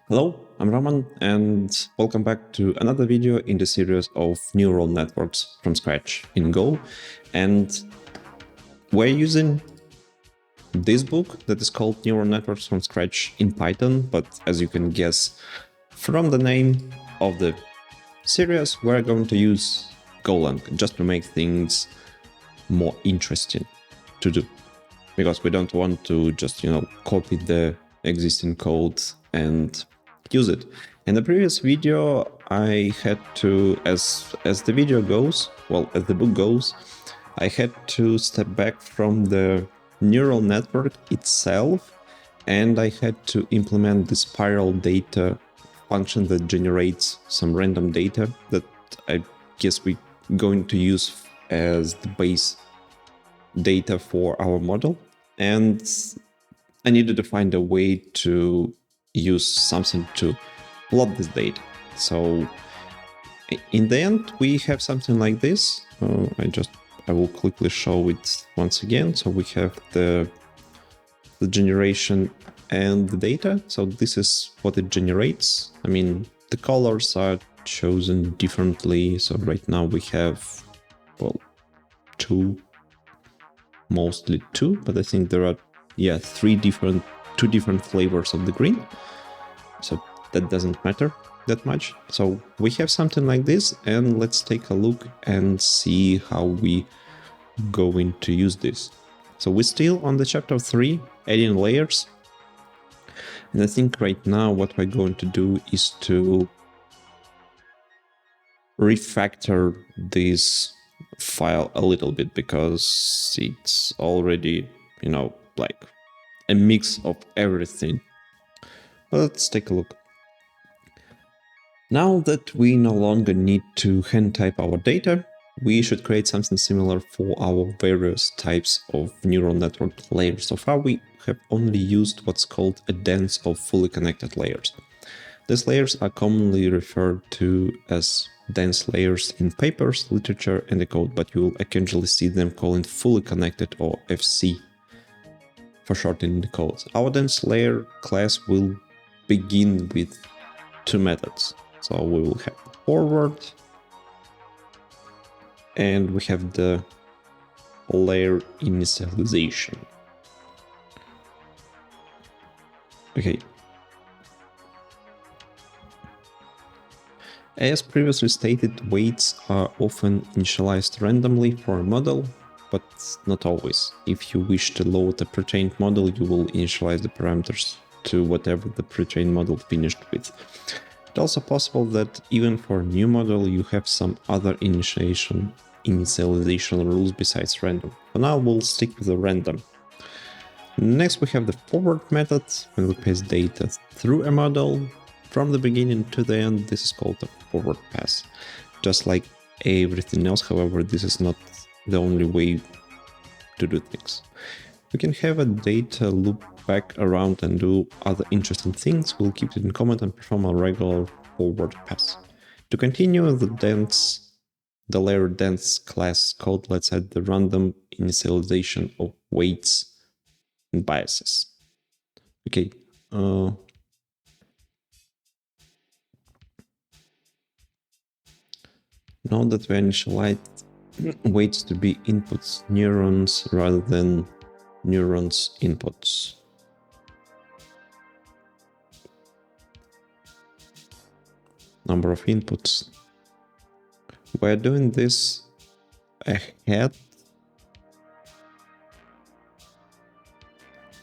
Hello, I'm Roman, and welcome back to another video in the series of neural networks from scratch in Go. And we're using this book that is called Neural Networks from Scratch in Python, but as you can guess from the name of the series, we're going to use Golang just to make things more interesting to do, because we don't want to just, copy the existing code and use it. In the previous video, I had to, as the video goes, as the book goes, I had to step back from the neural network itself, and I had to implement the spiral data function that generates some random data that I guess we're going to use as the base data for our model. And I needed to find a way to use something to plot this data. So in the end, we have something like this. I will quickly show it once again. So we have the generation and the data. So this is what it generates. I mean, the colors are chosen differently. So right now we have, mostly two, but I think there are, two different flavors of the green. So that doesn't matter that much. So we have something like this, and let's take a look and see how we going to use this. So we're still on the chapter 3, adding layers. And I think right now what we're going to do is to refactor this file a little bit, because it's already, like a mix of everything. Let's take a look. Now that we no longer need to hand type our data, we should create something similar for our various types of neural network layers. So far we have only used what's called a dense of fully connected layers. These layers are commonly referred to as dense layers in papers, literature, and the code, but you will occasionally see them calling fully connected, or FC for short, in the code. Our dense layer class will begin with two methods. So we will have forward, and we have the layer initialization. Okay. As previously stated, weights are often initialized randomly for a model, but not always. If you wish to load a pre-trained model, you will initialize the parameters to whatever the pre-trained model finished with. It's also possible that even for a new model, you have some other initialization rules besides random. For now, we'll stick with the random. Next, we have the forward method. When we pass data through a model, from the beginning to the end, this is called a forward pass. Just like everything else, however, this is not the only way to do things. We can have a data loop back around and do other interesting things. We'll keep it in comment and perform a regular forward pass. To continue the layer dense class code, let's add the random initialization of weights and biases. Okay. Now that we initialize weights to be inputs neurons rather than neurons inputs. Number of inputs. We're doing this ahead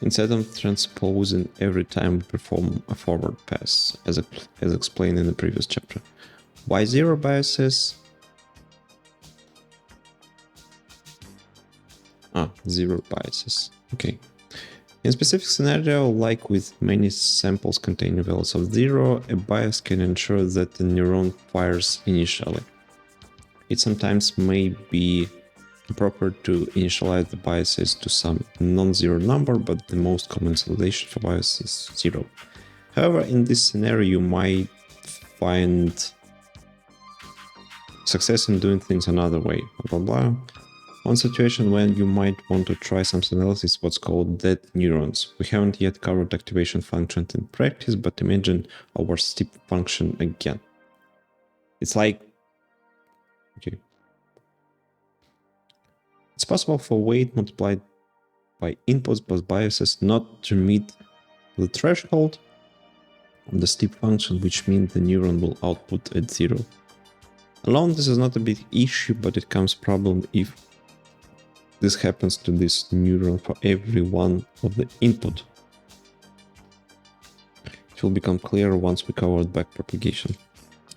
instead of transposing every time we perform a forward pass, as explained in the previous chapter. Why zero biases? Zero biases. Okay. In a specific scenario, like with many samples containing values of 0, a bias can ensure that the neuron fires initially. It sometimes may be appropriate to initialize the biases to some non-zero number, but the most common initialization for bias is 0. However, in this scenario, you might find success in doing things another way. Blah, blah, blah. One situation when you might want to try something else is what's called dead neurons. We haven't yet covered activation functions in practice, but imagine our step function again. It's like, okay. It's possible for weight multiplied by inputs plus biases not to meet the threshold of the step function, which means the neuron will output at 0. Alone, this is not a big issue, but it becomes a problem if this happens to this neuron for every one of the input. It will become clearer once we cover backpropagation.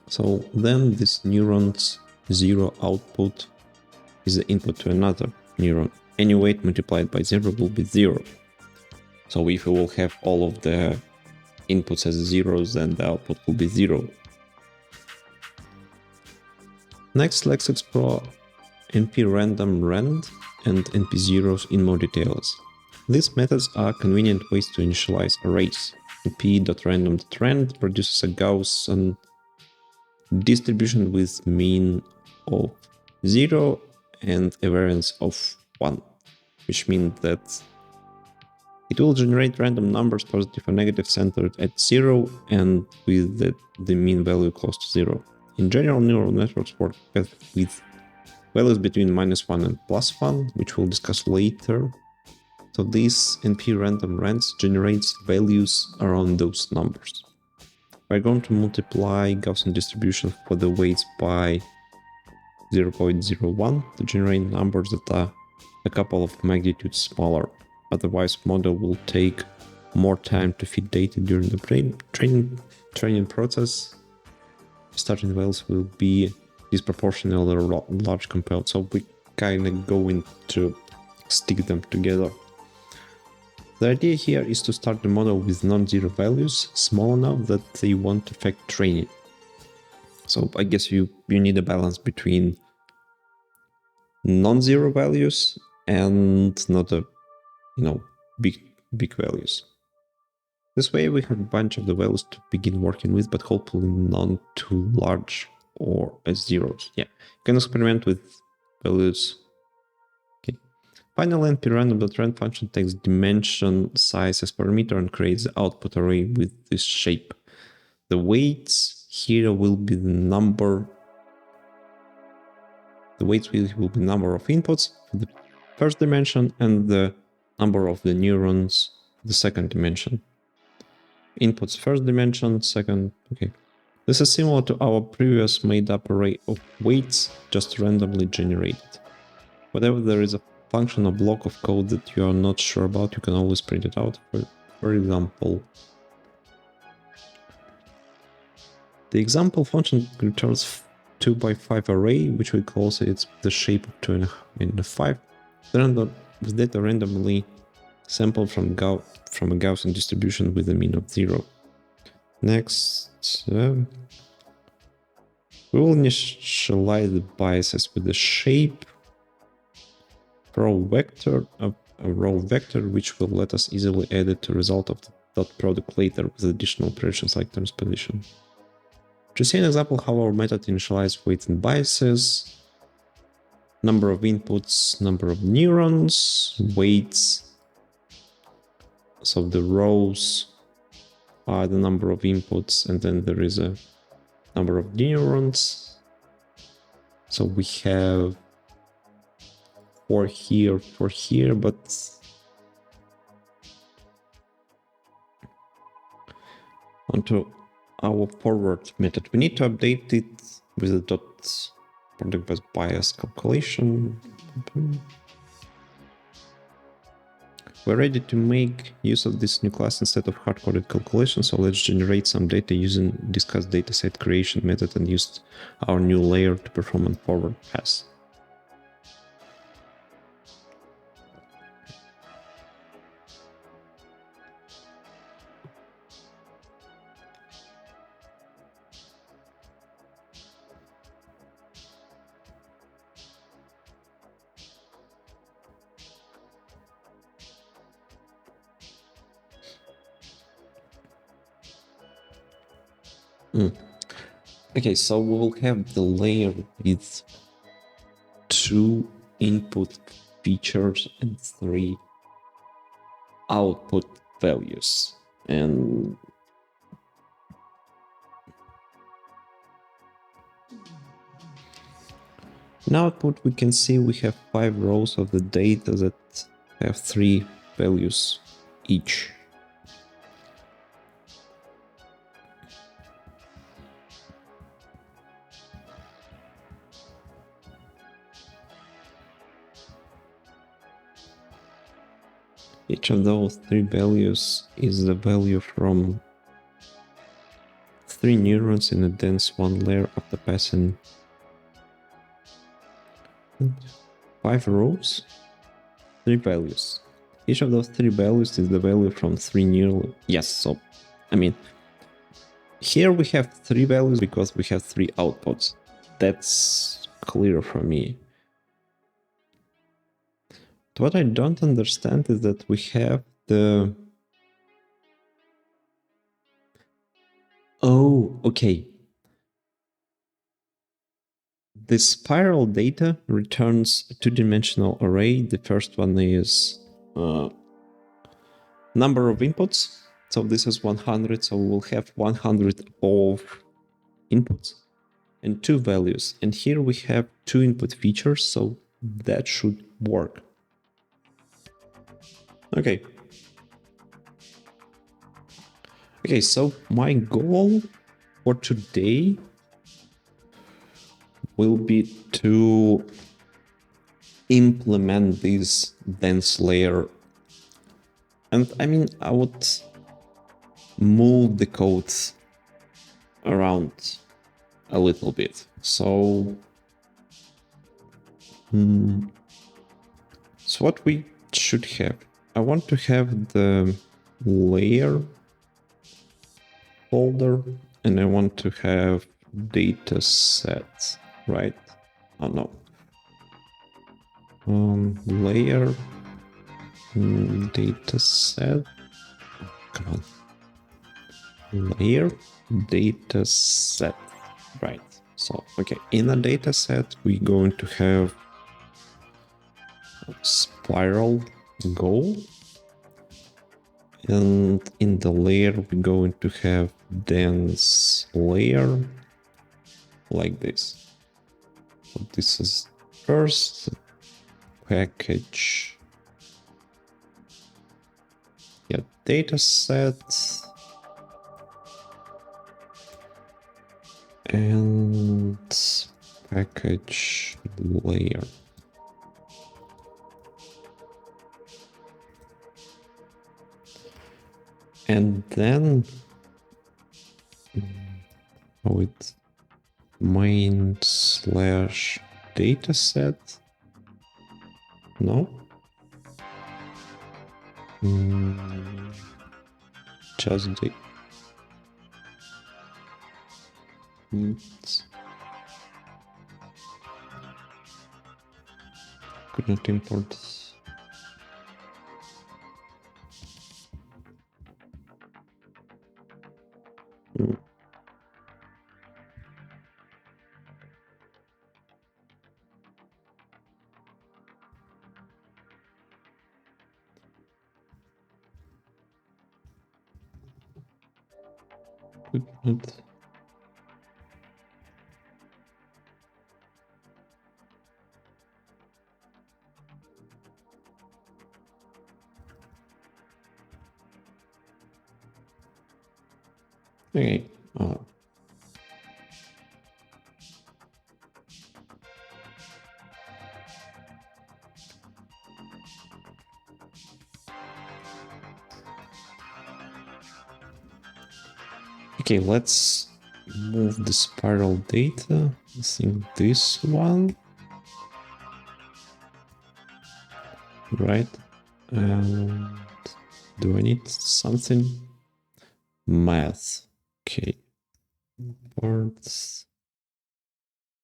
So then this neuron's 0 output is the input to another neuron. Any weight multiplied by 0 will be 0. So if we will have all of the inputs as zeros, then the output will be 0. Next, let's explore np_random_rand and np_zeros in more details. These methods are convenient ways to initialize arrays. np.random.rand produces a Gaussian distribution with mean of 0 and a variance of 1, which means that it will generate random numbers, positive or negative, centered at 0 and with the mean value close to 0. In general, neural networks work with values between -1 and +1, which we'll discuss later. So this np_random_rands generates values around those numbers. We're going to multiply Gaussian distribution for the weights by 0.01 to generate numbers that are a couple of magnitudes smaller. Otherwise, model will take more time to feed data during the training process. Starting values will be disproportionately large compared, so we kind of going to stick them together. The idea here is to start the model with non-zero values, small enough that they won't affect training. So I guess you need a balance between non-zero values and not a big values. This way we have a bunch of the values to begin working with, but hopefully none too large or as zeros. Yeah, you can experiment with values. Okay. Finally, np_random.rand function takes dimension size as parameter and creates the output array with this shape. The weights here will be the number. The weights will be number of inputs for the first dimension and the number of the neurons the second dimension. Inputs first dimension, second. Okay. This is similar to our previous made-up array of weights, just randomly generated. Whenever there is a function or block of code that you are not sure about, you can always print it out. For example, the example function returns 2x5 array, which we call it's the shape of 2 and 5. With data randomly sampled from a Gaussian distribution with a mean of 0. Next, we will initialize the biases with the shape a row vector, which will let us easily add it to result of the dot product later with additional operations like transposition. To see an example how our method initializes weights and biases, number of inputs, number of neurons, weights. So the rows are the number of inputs, and then there is a number of neurons. So we have 4 here, but onto our forward method. We need to update it with the dot product by bias calculation. We're ready to make use of this new class instead of hard-coded calculation, so let's generate some data using discuss dataset creation method and use our new layer to perform a forward pass. Okay, so we will have the layer with 2 input features and 3 output values. And in output, we can see we have 5 rows of the data that have 3 values each. Each of those 3 values is the value from 3 neurons in a dense 1 layer after passing 5 rows, 3 values. Each of those 3 values is the value from 3 neurons. Yes, so, I mean, here we have 3 values because we have 3 outputs. That's clear for me. What I don't understand is that we have the... Oh, okay. The spiral data returns a 2-dimensional array. The first one is number of inputs. So this is 100. So we'll have 100 of inputs and 2 values. And here we have 2 input features. So that should work. Okay. Okay, so my goal for today will be to implement this DenseLayer. And I mean, I would move the code around a little bit. So, so what we should have, I want to have the layer folder, and I want to have data set, right? Oh no. Layer data set. Come on. Layer data set. Right. So, okay, in a data set, we're going to have spiral goal. And in the layer, we're going to have dense layer like this. So this is first package. Yeah, data set. And package layer. And then with main slash dataset. No. Just the could not import this. Could not. Okay. Okay, let's move the spiral data. I think this one. Right. And do I need something? Math. Okay. Parts.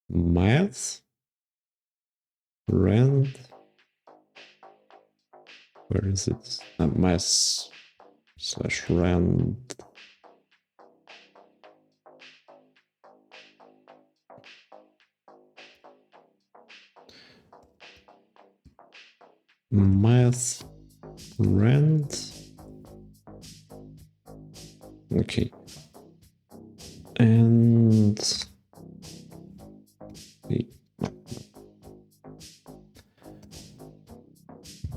Math. Rand. Where is it? Math slash rand. math rent. Okay. And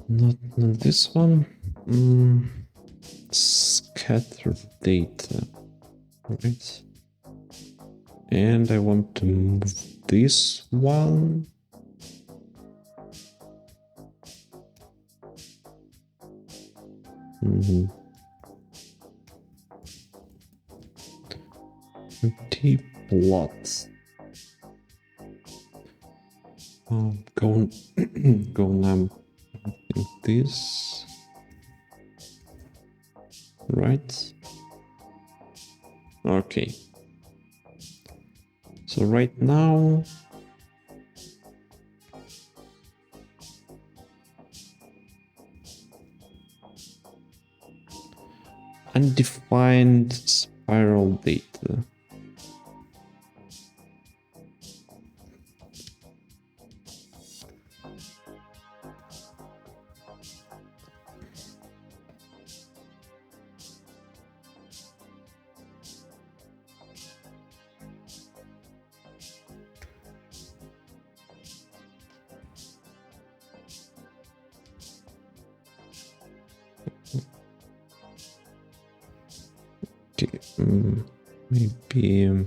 not this one. Scatter data, right? And I want to move this one. Plots. Go now. This, right? Okay. So right now, undefined spiral data. Okay, maybe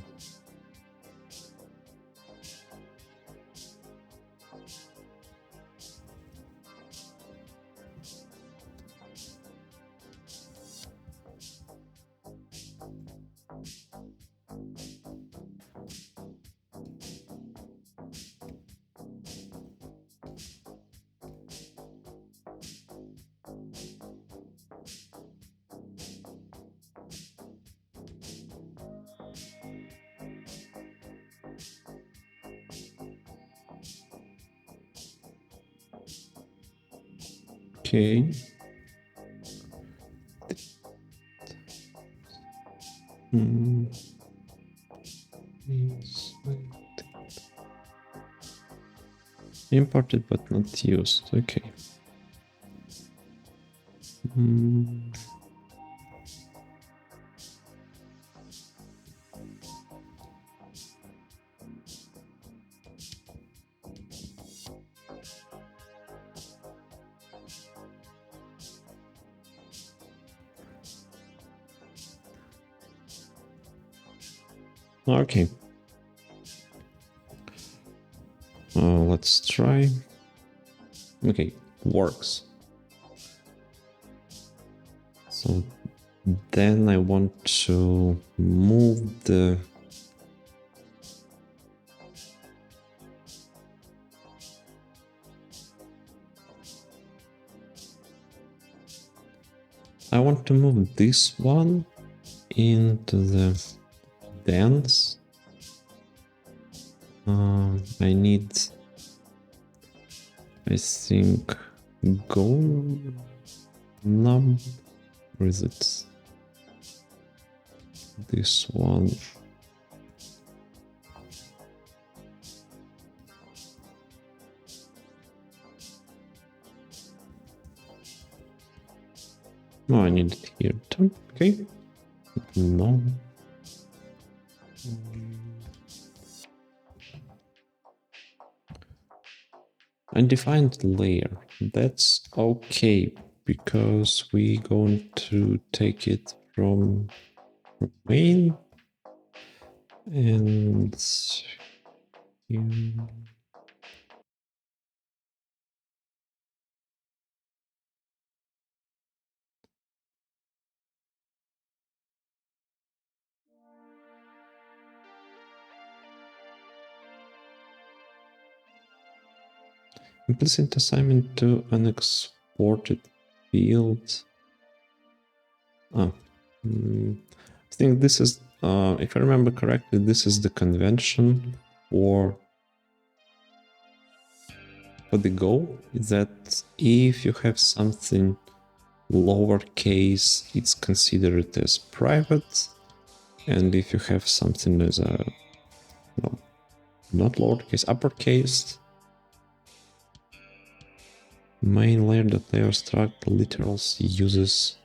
okay. Imported but not used. Okay. Okay. Let's try. Okay, works. So then I want to move the this one into the dense. I need, I think, go num. Where is it? This one. No, I need it here too. Okay. No. Undefined layer. That's okay, because we're going to take it from main and implicit assignment to unexported field. I think this is, if I remember correctly, this is the convention for the Go, that if you have something lowercase, it's considered as private, and if you have something as a not lowercase, uppercase, main layer.layer struct literals uses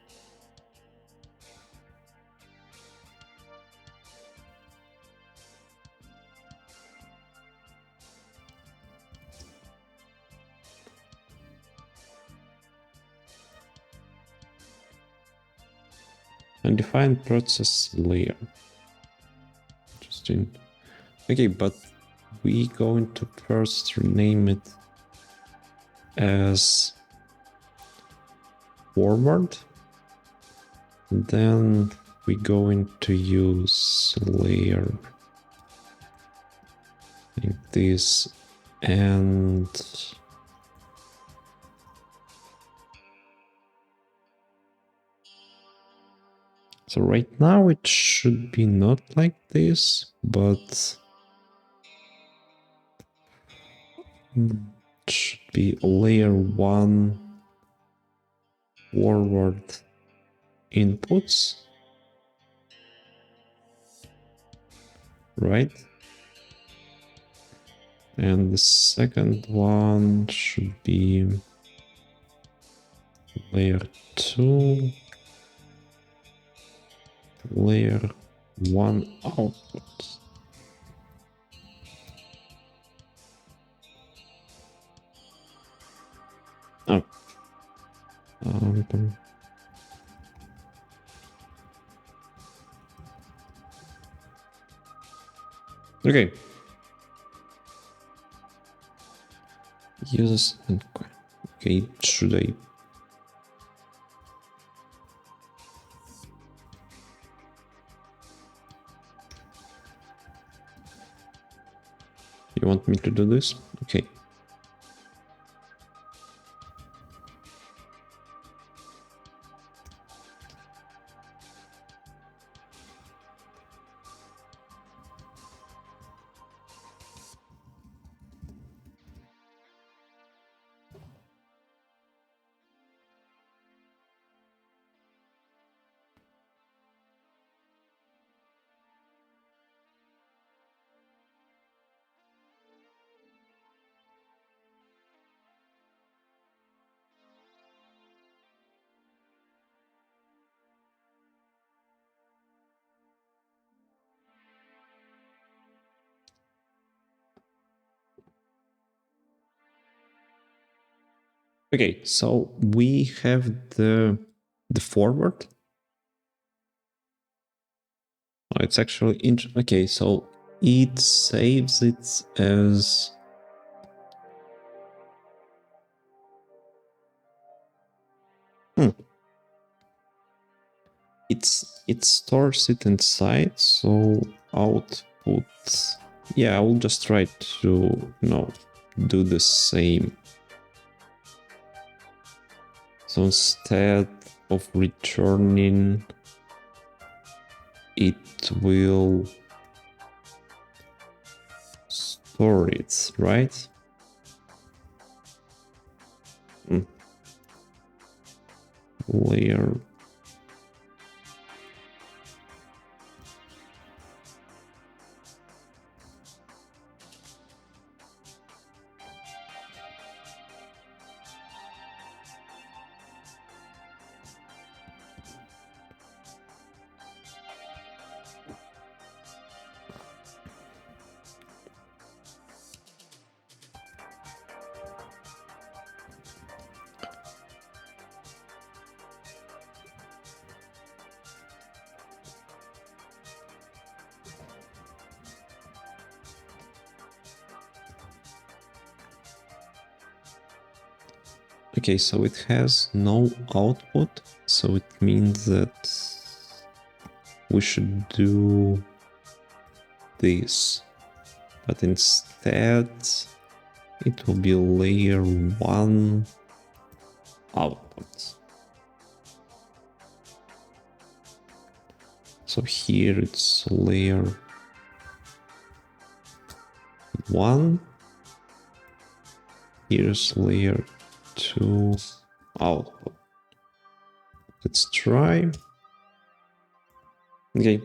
undefined process layer. Interesting. Okay, but we going to first rename it as forward. Then we're going to use layer like this, and so right now it should be not like this, but it should be layer 1 forward inputs, right? And the second one should be layer 2 layer 1 output. Oh. Okay. Uses and okay, should I? You want me to do this? Okay. Okay, so we have the forward. Oh, it's actually okay, so it saves it as it stores it inside, so output. Yeah, I will just try to do the same. So instead of returning, it will store it, right? Layer. Okay, so it has no output, so it means that we should do this, but instead it will be layer 1 output. So here it's layer 1, here's layer 2 output. Let's try. Okay,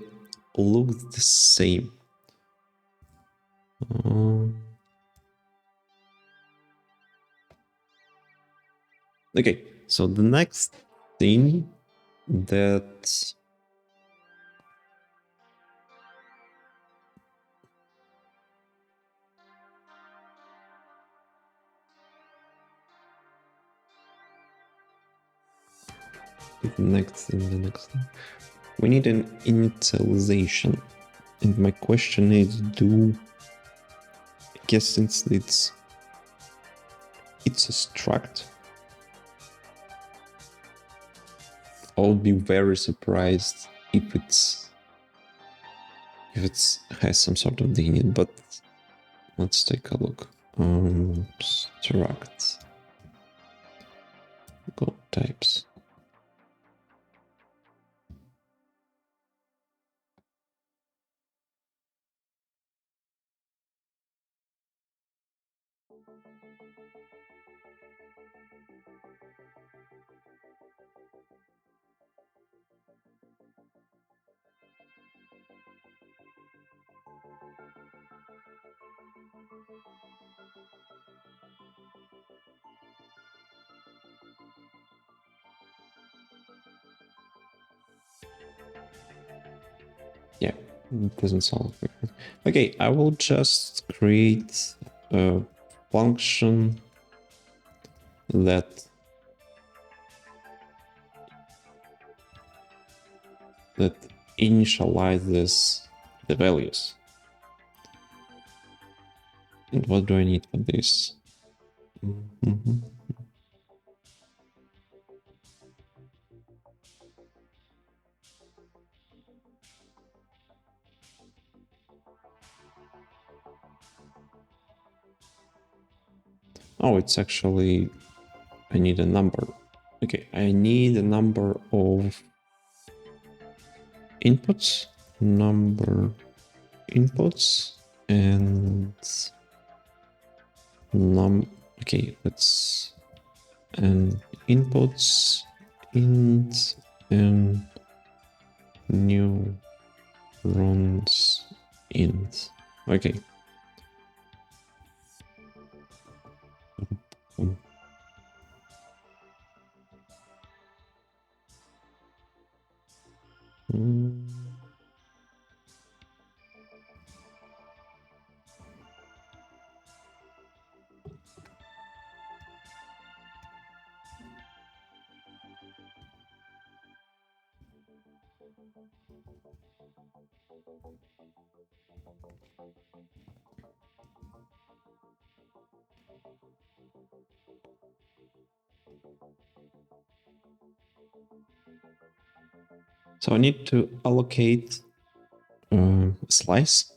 looks the same. Okay, so the next thing that the next thing, we need an initialization. And my question is, I guess since it's a struct, I'll be very surprised if it has some sort of thing in it, but let's take a look. Struct go types. Yeah, it doesn't solve it. Okay, I will just create a function that initializes the values. And what do I need for this? Oh, it's actually, I need a number. Okay, I need a number of inputs, and okay, let's, and inputs, int, and neurons, int. Okay. So I need to allocate a slice.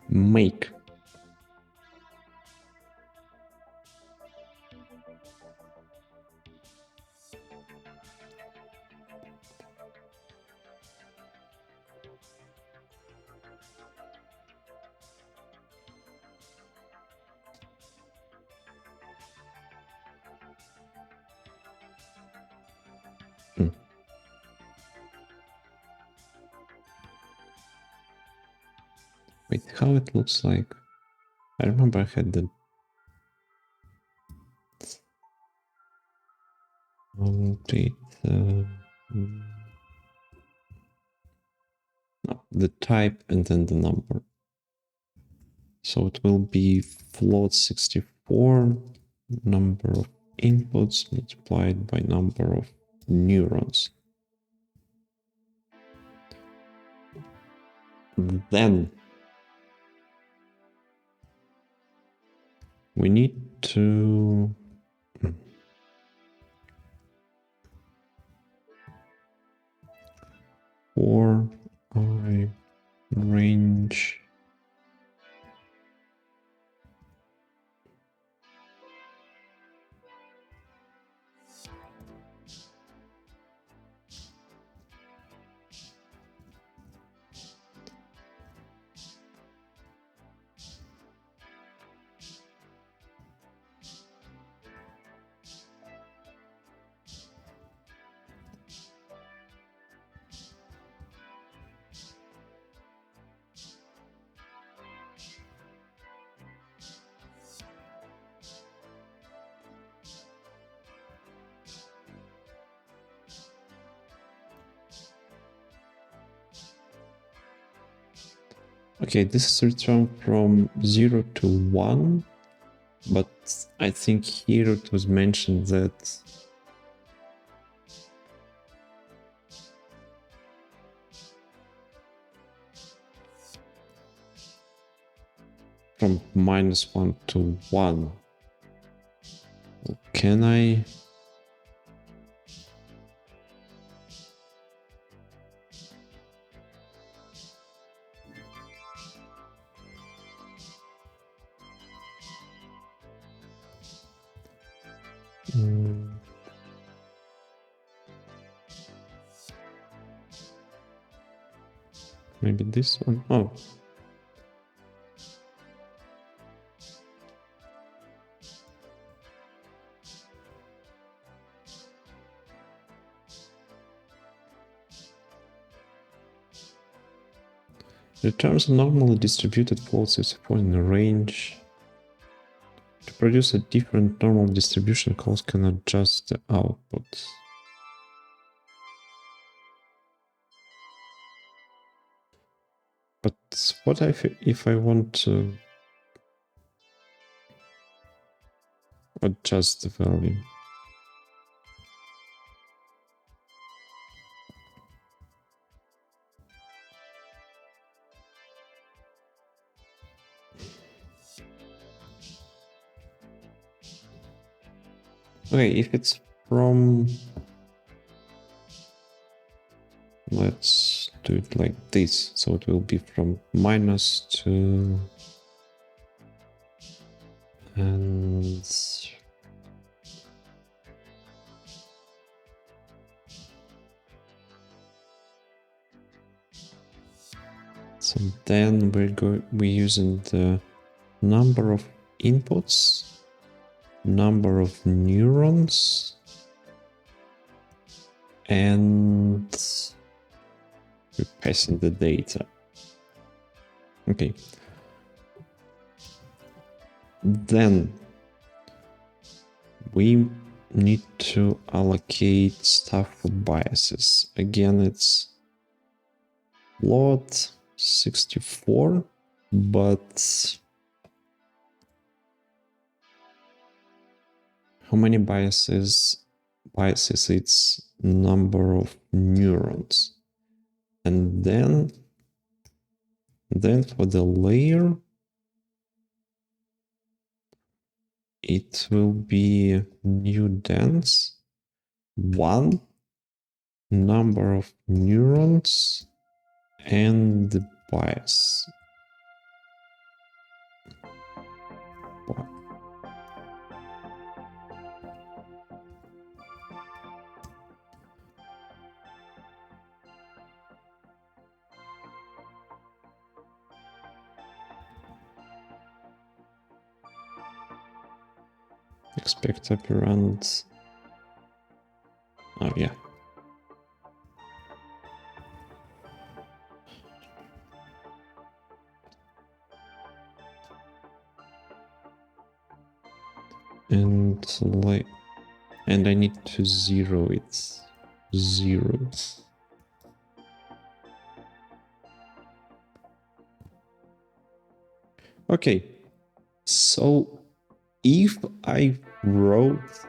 Make. Wait, how it looks like? I remember I had the the type and then the number. So it will be float 64, number of inputs multiplied by number of neurons. Then we need to for I range Okay, this is returned from 0 to 1, but I think here it was mentioned that from -1 to 1. Can I? Maybe this one. Oh. Returns a normally distributed false if in a range. To produce a different normal distribution, calls can adjust the output. But what if I want to adjust the value? Okay, if it's from... Let's do it like this. So it will be from -2 and so then we're using the number of inputs, number of neurons, and we're passing the data. Okay. Then we need to allocate stuff for biases. Again, it's float 64, but how many biases? Biases, it's number of neurons. And then for the layer, it will be new dense, 1, number of neurons, and the bias. Expect operand. Oh, yeah. And I need to zero it. 0. Okay. So if I wrote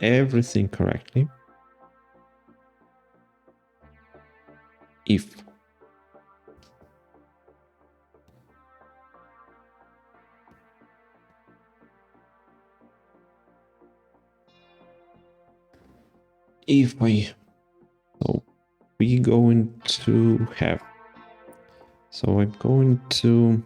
everything correctly, if so we're going to have, so I'm going to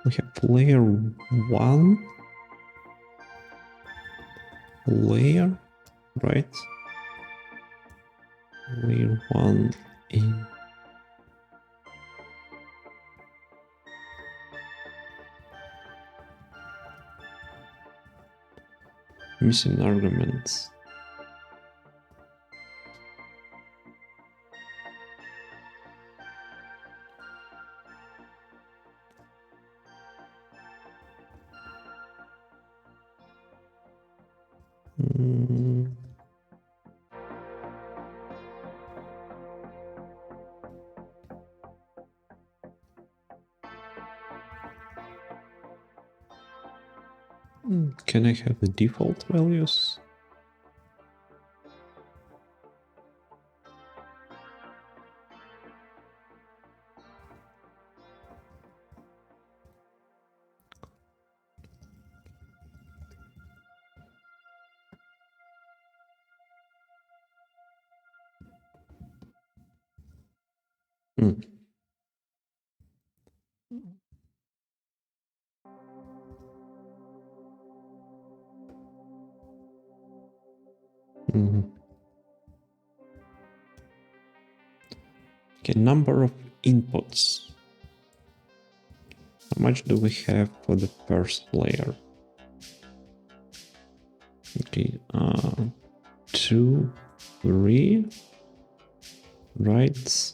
we have layer 1 layer, right? Layer 1 in missing arguments. can I have the default values? Mm. Okay, number of inputs. How much do we have for the first layer? Okay, 2, 3. Right.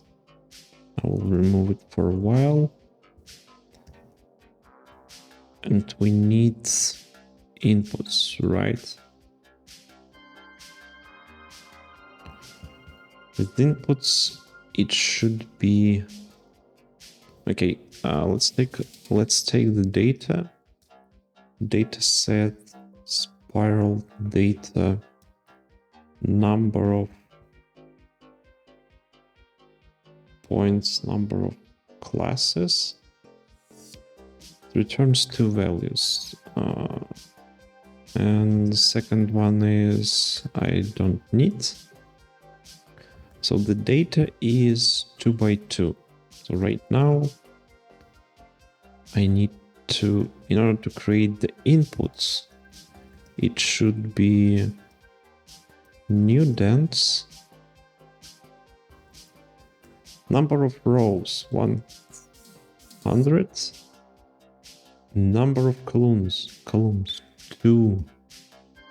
I will remove it for a while. And we need inputs, right? With inputs, it should be okay. Let's take the data set, spiral data, number of points, number of classes. It returns 2 values. And the second one is I don't need. So the data is 2 by 2. So right now I need to, in order to create the inputs, it should be new dense, number of rows 100, number of columns 2,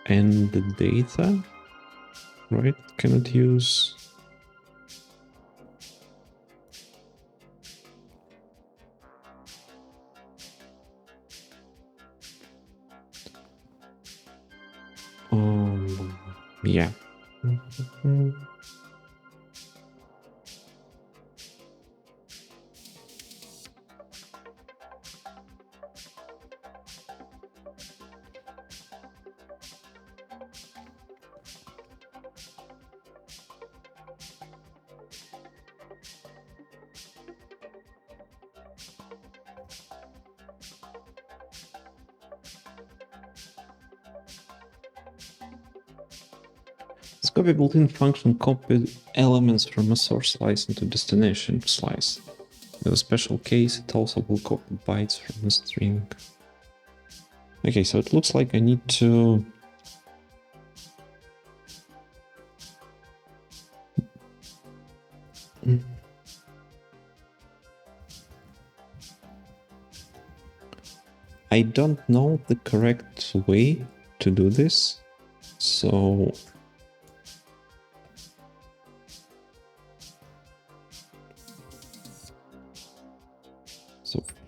and the data, right? Cannot use yeah. This copy built-in function copied elements from a source slice into destination slice. In a special case, it also will copy bytes from a string. Okay, so it looks like I need to I don't know the correct way to do this, so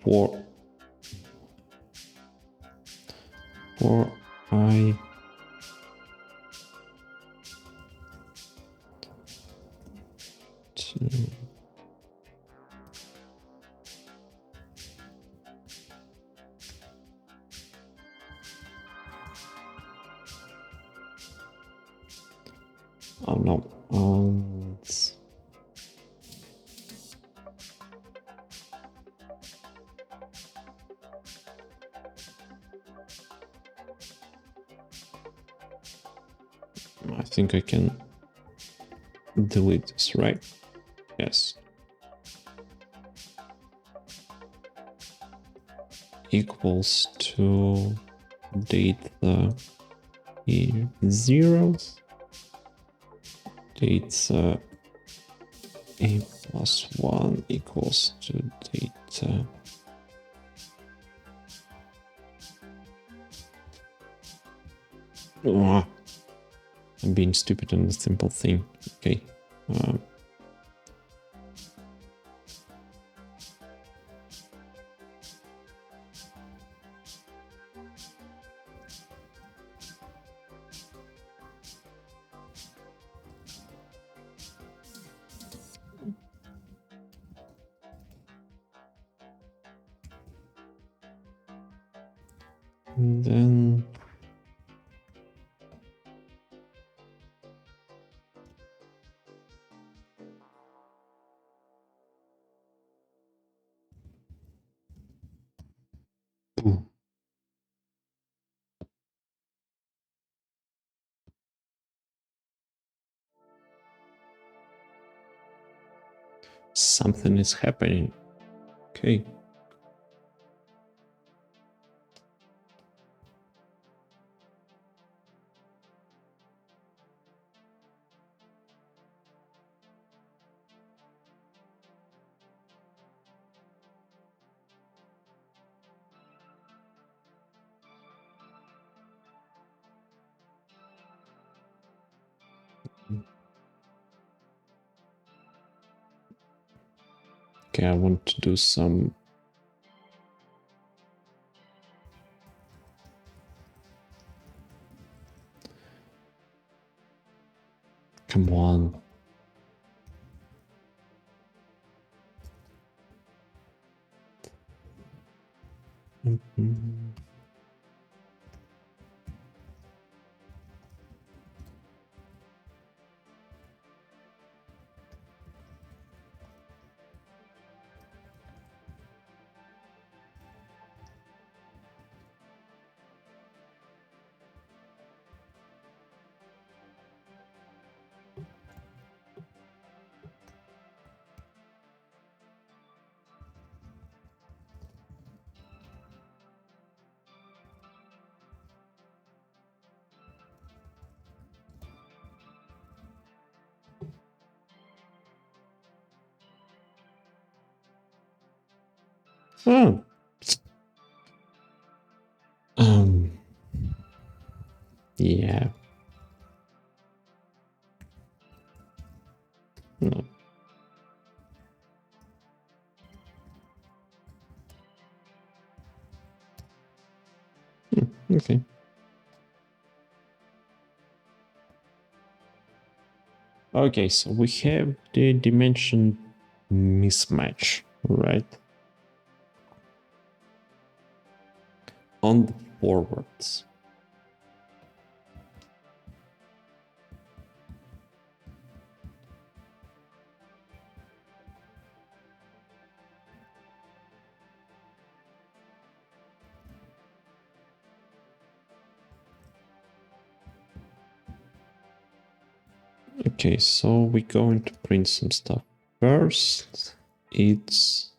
for I to oh no, I think I can delete this, right? Yes. Equals to data zeros, data a plus 1 equals to data I'm being stupid on the simple thing. Okay. And then Boom. Something is happening. Okay. Okay, I want to do some. Come on. Mm-hmm. Oh. Yeah. No. Okay. Okay, so we have the dimension mismatch, right? On the forwards. Okay, so we're going to print some stuff. First, it's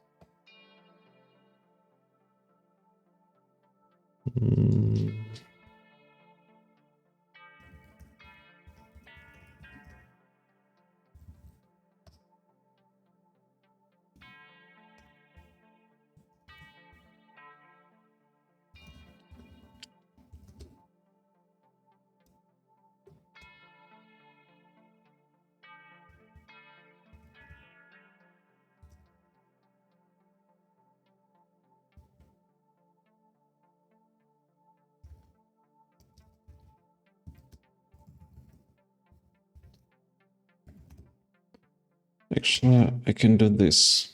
actually I can do this.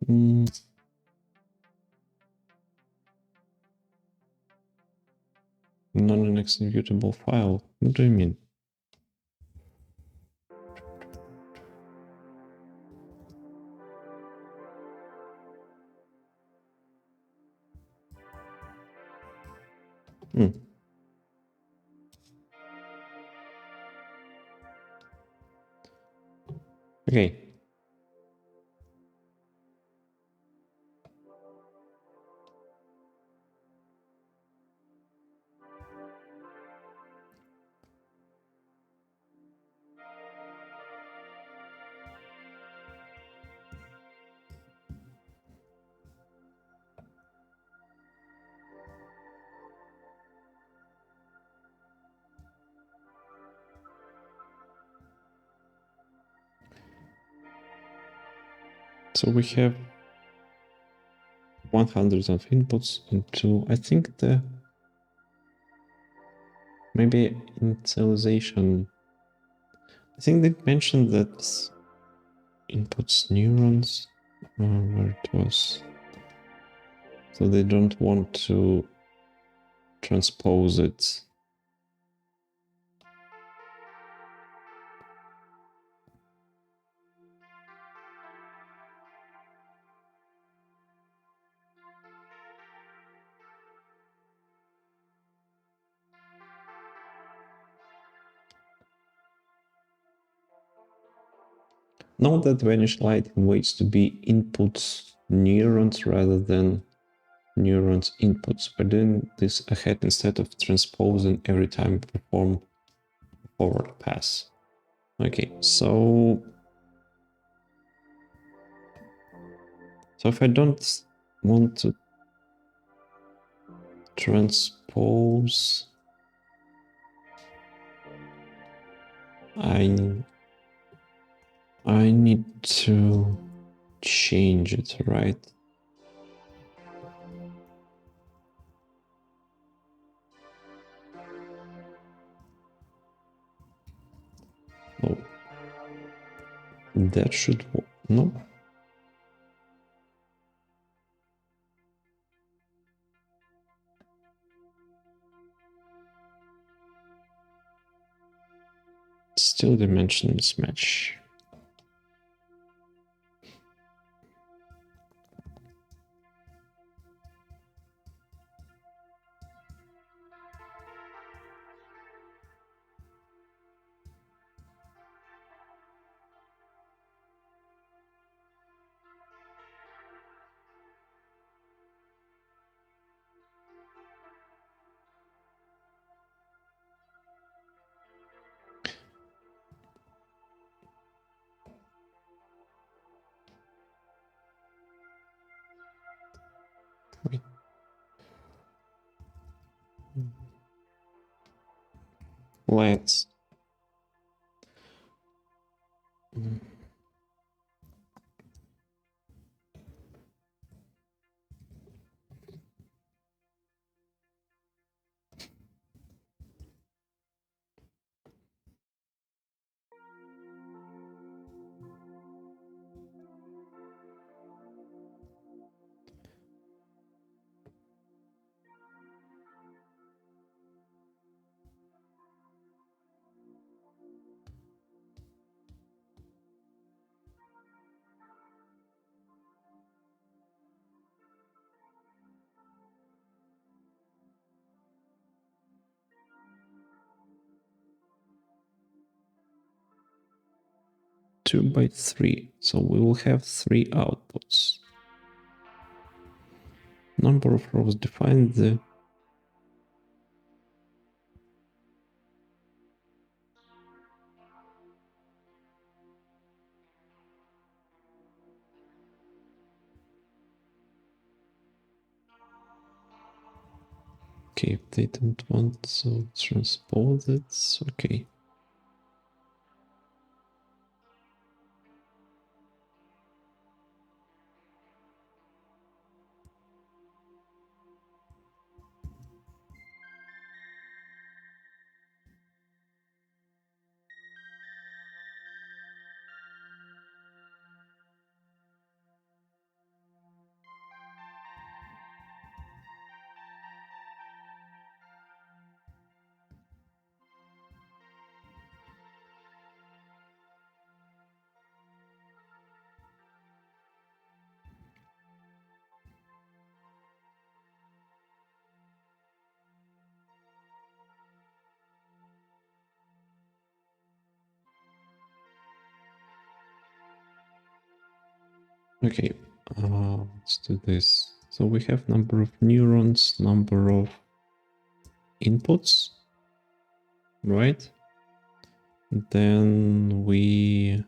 Not an executable file. What do you mean? Okay. So we have 100 of inputs into, I think maybe initialization. I think they mentioned that inputs neurons, where it was. So they don't want to transpose it. Note that vanish light waits to be inputs neurons rather than neurons inputs. We're doing this ahead instead of transposing every time we perform forward pass. Okay, so if I don't want to transpose, I need to change it, right? No. That should work. No. Still dimension mismatch. Wait. Let's 2 by 3, so we will have 3 outputs. Number of rows define the okay, if they don't want to transpose it, okay. Okay, let's do this. So we have number of neurons, number of inputs, right? Then we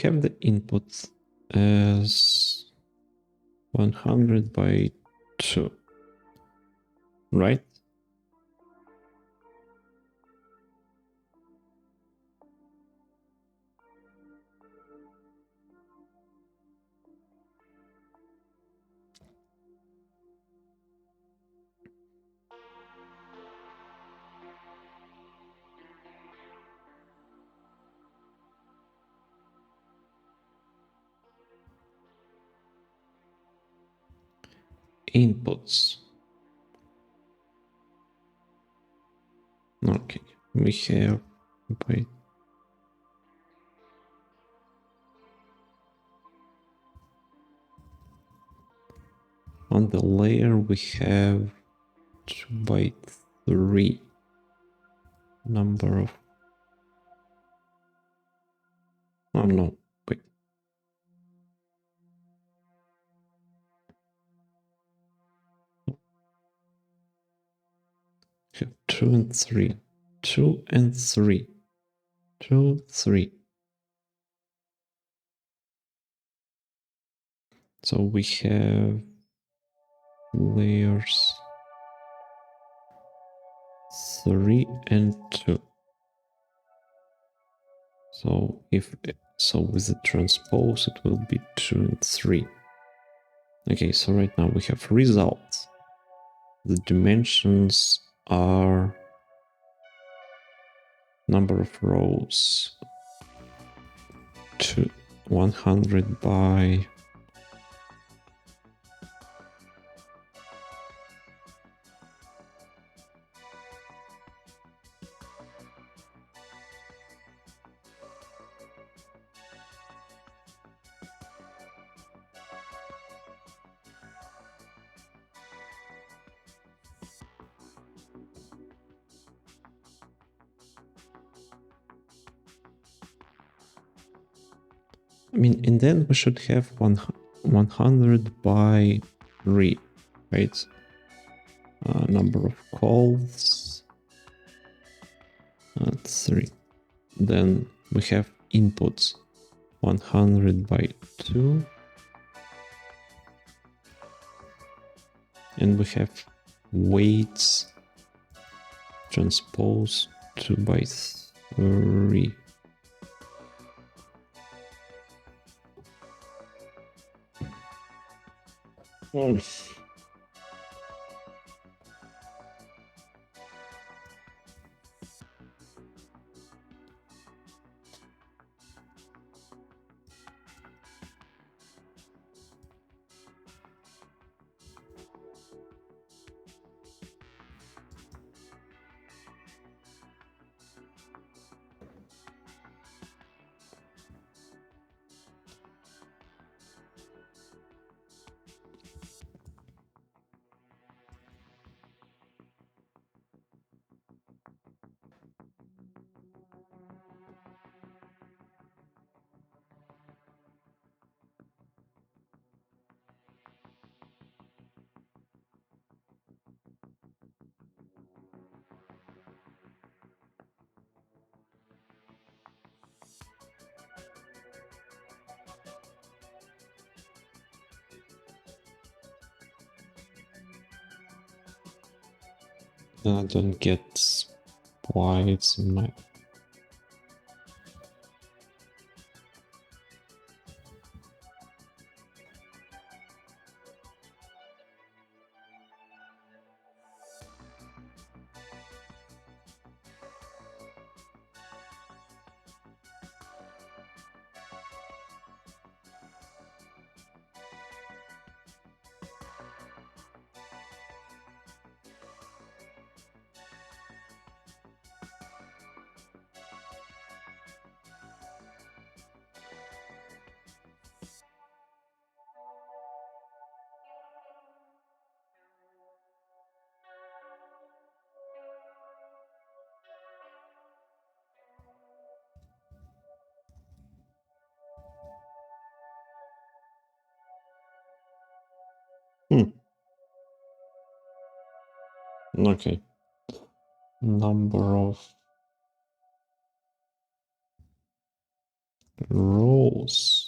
have the inputs as 100 by 2, right? Inputs. Okay, we have by On the layer we have 2 by 3 number of, oh no, wait. We have 2 and 3, 2 and 3, 2, 3. So we have layers 3 and 2. So with the transpose it will be 2 and 3. Okay, so right now we have results. The dimensions are number of rows 100 by and then we should have 100 by 3, right? Number of calls 3. Then we have inputs 100 by 2, and we have weights transpose 2 by 3. I don't get why it's in my... Okay. Number of rows.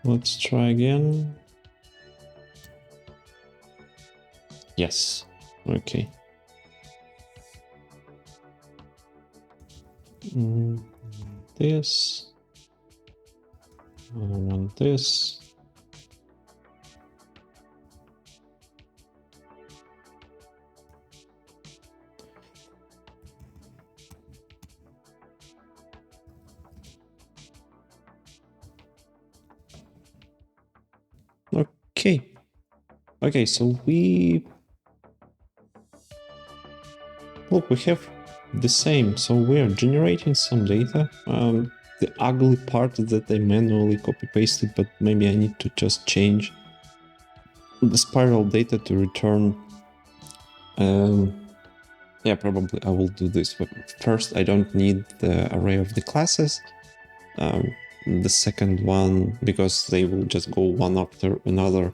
Let's try again. Yes. Okay. This. I want this. Okay, so we have the same. So we are generating some data. The ugly part is that I manually copy pasted, but maybe I need to just change the spiral data to return. Yeah, probably I will do this. But first, I don't need the array of the classes. The second one, because they will just go one after another,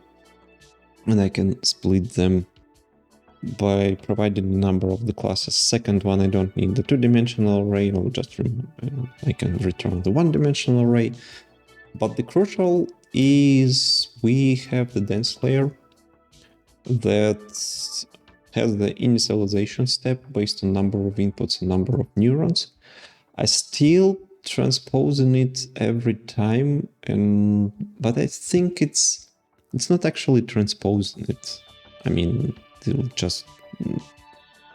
and I can split them by providing the number of the classes. Second one, I don't need the two-dimensional array. I'll just I can return the one-dimensional array. But the crucial is we have the DenseLayer that has the initialization step based on number of inputs and number of neurons. I still transposing it every time, but I think it's not actually transposing it. I mean, it'll just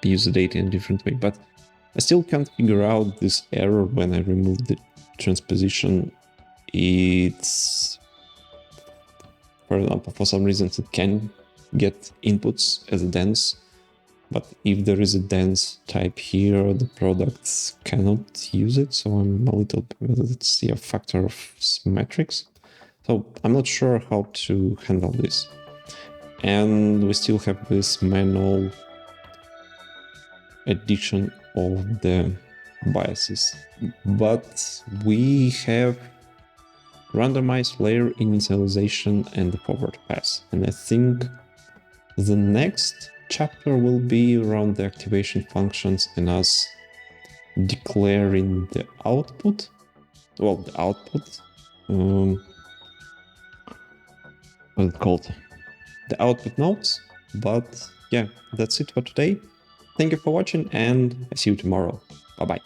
use the data in a different way, but I still can't figure out this error when I remove the transposition. It's, for example, for some reasons it can get inputs as a dense, but if there is a dense type here, the products cannot use it. So I'm a little bit, it's a factor of symmetrics. So I'm not sure how to handle this. And we still have this manual addition of the biases, but we have randomized layer initialization and the forward pass. And I think the next chapter will be around the activation functions and us declaring the output. Well, the output, what's it called? The output nodes. But yeah, that's it for today. Thank you for watching, and I see you tomorrow. Bye-bye.